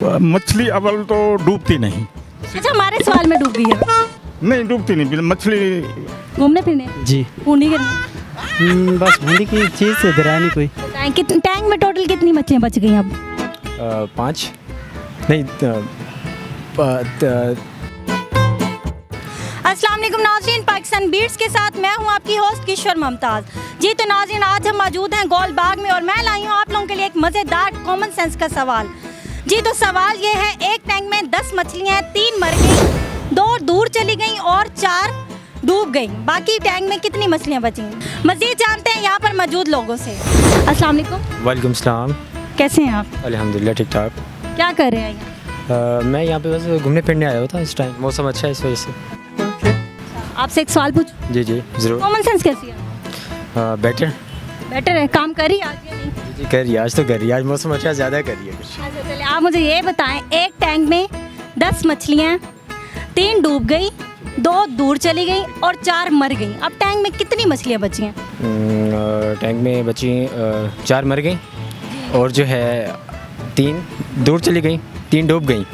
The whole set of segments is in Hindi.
मछली अव्वल तो डूबती नहीं। अच्छा, हमारे सवाल में डूब गई है। नहीं डूबती नहीं मछली। घूमने फिरने जी पूनी करने। बस भूली की चीज़ से डरा नहीं कोई। टैंक में टोटल कितनी मछलियाँ बच गई अब? 5 नहीं अस्सलाम वालेकुम नाज़रीन, पाकिस्तान बीट्स के साथ मैं हूं आपकी होस्ट किशोर मुमताज़। जी तो नाज़रीन, आज हम मौजूद हैं गोल बाग में और मैं लाई हूं आप लोगों के लिए एक मज़ेदार कॉमन सेंस का सवाल। जी तो सवाल ये है, एक टैंक में 10 मछलियाँ हैं, 3 मर गई, 2 दूर चली गई और 4 डूब गई। बाकी टैंक में कितनी मछलियाँ बची? मज़ीद जानते हैं यहाँ पर मौजूद लोगों से। अस्सलाम वालेकुम। वालेकुम सलाम। कैसे हैं आप? अल्हम्दुलिल्लाह ठीक ठाक। क्या कर रहे हैं यहाँ? मैं यहाँ पे बस घूमने फिरने आया हुआ था। इस टाइम मौसम अच्छा है इस वजह से। आपसे एक सवाल पूछूं? जी जी ज़रूर। कॉमन सेंस कैसी है? बेटर है। काम करी आज या नहीं? जी करिए, आज तो करिए, आज मौसम अच्छा ज़्यादा करिए कुछ। अच्छा चलिए, आप मुझे ये बताएं, एक टैंक में 10 मछलियाँ, 3 डूब गई, 2 दूर चली गई और 4 मर गई। अब टैंक में कितनी मछलियाँ बची हैं? टैंक में बची 4 मर गई और जो है 3 दूर चली गई, 3 डूब गई।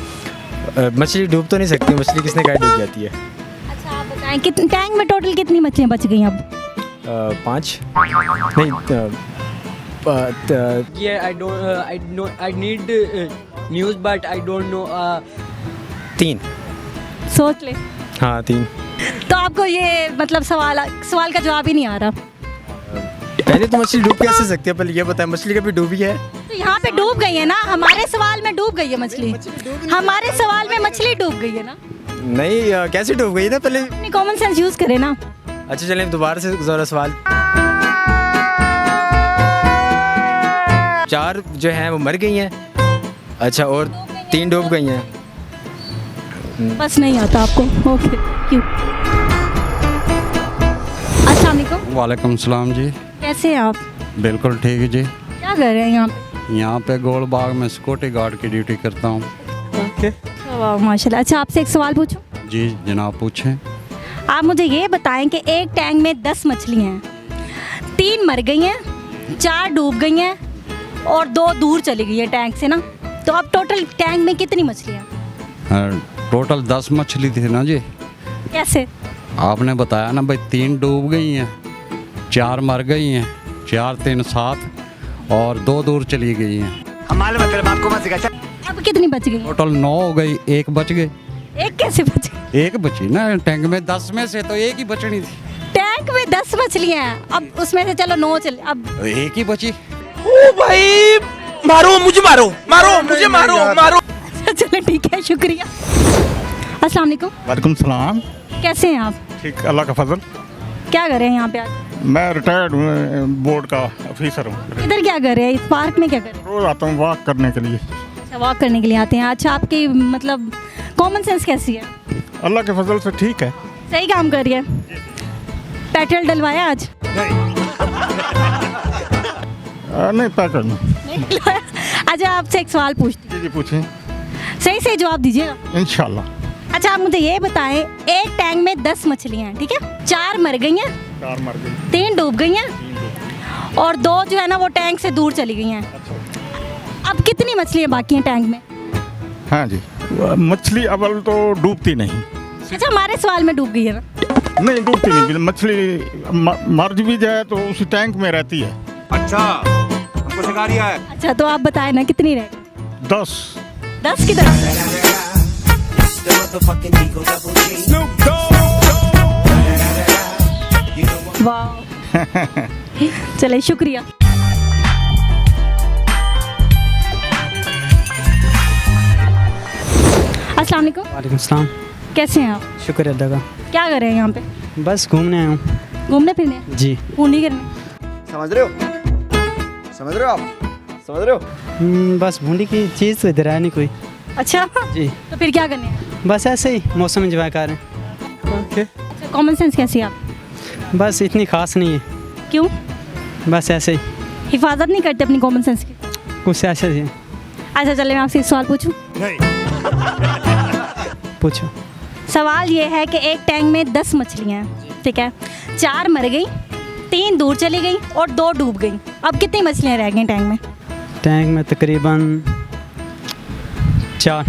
मछली डूब तो नहीं सकती, मछली किसने कहा डूब जाती है। अच्छा आप बताएं, टैंक में टोटल कितनी मछलियाँ बच गई अब? 5 नहीं Yeah, I need news, but I don't know. 3। सोच ले। हाँ 3। तो आपको ये मतलब सवाल का जवाब ही नहीं आ रहा। पहले तो मछली डूब कैसे सकती है, पहले ये बताएं, मछली कभी डूबी है? तो यहाँ पे डूब गई है ना, हमारे सवाल में डूब गई है मछली। हमारे सवाल में मछली डूब गई है ना। नहीं कैसे डूब गई ना पहले। अपनी कॉमन सेंस यूज करें ना। अच्छा चलें दोबारा से ज़रा सवाल। 4 जो हैं वो मर गई हैं। अच्छा और 3 डूब गई हैं। बस नहीं आता आपको? ओके, क्यों? अस्सलाम वालेकुम। वालेकुम सलाम जी। कैसे हैं आप? बिल्कुल ठीक है जी। क्या कर रहे हैं यहाँ पे? यहाँ पे गोल बाग में सिक्योरिटी गार्ड की ड्यूटी करता हूँ। वाह माशाल्लाह। अच्छा आपसे एक सवाल पूछूं? जी जनाब पूछें। आप मुझे ये बताएं कि एक टैंक में 10 मछलियाँ हैं, 3 मर गई हैं, 4 डूब गई हैं और 2 दूर चली गई हैं टैंक से ना। तो अब टोटल टैंक में कितनी मछलियाँ? टोटल 10 मछली थी ना जी। कैसे? आपने बताया ना भाई 3 डूब गई हैं, 4 मर गई हैं, 4 3 7 और 2 दूर चली गई हैं। अब कितनी बच गई? टोटल 9 हो गई, 1 बच गई। एक कैसे बच गई? 1 बची ना, टैंक में 10 में से तो 1 ही बचनी थी। टैंक में 10 मछलियाँ हैं, अब उसमें से चलो 9 चले, अब 1 ही बची। ओ भाई मारो मुझे, मारो मुझे, मारो। चलो ठीक है, शुक्रिया। अस्सलाम वालेकुम। वालेकुम सलाम। कैसे हैं आप? ठीक, अल्लाह का फजल। क्या कर रहे हैं यहाँ पे आज? मैं रिटायर्ड बोर्ड का ऑफिसर हूँ। इधर क्या कर रहे हैं? इस पार्क में क्या कर रहे हैं? रोज आता हूँ वॉक करने के लिए। अच्छा, वॉक करने के लिए आते हैं। अच्छा, आपकी मतलब कॉमन सेंस कैसी है? अल्लाह के फजल से ठीक है। सही काम कर रही है। पेट्रोल डलवाया आज? नहीं पैकेट में। नहीं डलवाया। अच्छा आपसे एक सवाल पूछती जी जी पूछें। हूँ, सही सही जवाब दीजिएगा। इंशाल्लाह। अच्छा आप मुझे ये बताएं, एक टैंक में 10 मछलियाँ हैं, ठीक है, 4 मर गई हैं, 4 मर गई, 3 डूब गई हैं 3 डूब। और 2 जो है ना वो टैंक से दूर चली गई हैं। अब कितनी मछलियाँ बाकी हैं टैंक में? हाँ जी, मछली अव्वल तो डूबती नहीं। अच्छा हमारे सवाल में डूब गई है ना। नहीं डूबती नहीं, मछली मर भी जाए तो उसी टैंक में रहती है। अच्छा हमको सिखा रिया है। अच्छा तो आप बताएं ना कितनी रह गई? 10। 10 की तरह? वाह। चले शुक्रिया। अस्सलाम वालेकुम। वालेकुम सलाम। कैसे हैं आप? शुक्र अल्लाह का। क्या कर रहे हैं यहाँ पे? बस घूमने आया हूँ। घूमने फिरने? जी पूनी करने? समझ रहे हो आप? बस भूली की चीज़ से डरा नहीं कोई। अच्छा जी तो फिर क्या करने हैं? बस ऐसे ही मौसम इंजॉय कर रहे हैं। अच्छा कॉमन सेंस कैसी है आप? बस इतनी खास नहीं है, क्यों? बस ऐसे ही हिफाजत नहीं करते अपनी कॉमन सेंस की? कुछ ऐसे ही। अच्छा चले मैं आपसे एक सवाल पूछूं? पूछो। सवाल ये है कि एक टैंक में 10 मछलियाँ हैं, ठीक है, 4 मर गई, 3 दूर चली गई और 2 डूब गई। अब कितनी मछलियाँ रह गई टैंक में? टैंक में तकरीबन 4।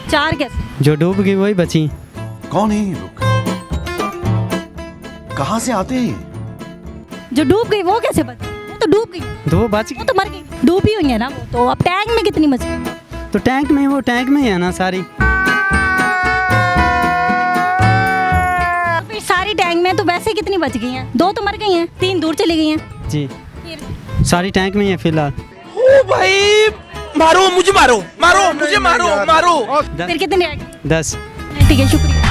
4 कैसे? जो डूब गई वही बची। कौन है ये लोग? कहाँ से आते हैं? जो डूब गई वो कैसे बची? वो तो डूब गई, तो वो बच वो तो मर गई, डूबी हुई है ना वो तो। अब टैंक में कितनी मछली? तो टैंक में, वो टैंक में ही है ना सारी। फिर सारी टैंक में तो वैसे कितनी बच गई हैं? 2 तो मर गई हैं, 3 दूर चली गई हैं। जी सारी टैंक में ही है फिलहाल। ओ भाई मारो मुझे मारो मारो मुझे मारो मारो। फिर कितनी रह गई? 10। ठीक है, शुक्रिया।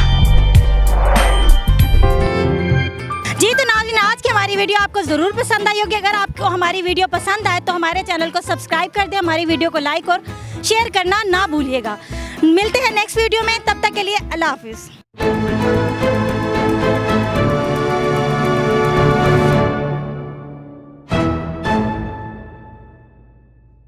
जी तो नाज़रीन, आज की हमारी वीडियो आपको ज़रूर पसंद आई होगी। अगर आपको हमारी वीडियो पसंद आए तो हमारे चैनल को सब्सक्राइब कर दें, हमारी वीडियो को लाइक और शेयर करना ना भूलिएगा। मिलते हैं नेक्स्ट वीडियो में, तब तक के लिए अल्लाह हाफिज़।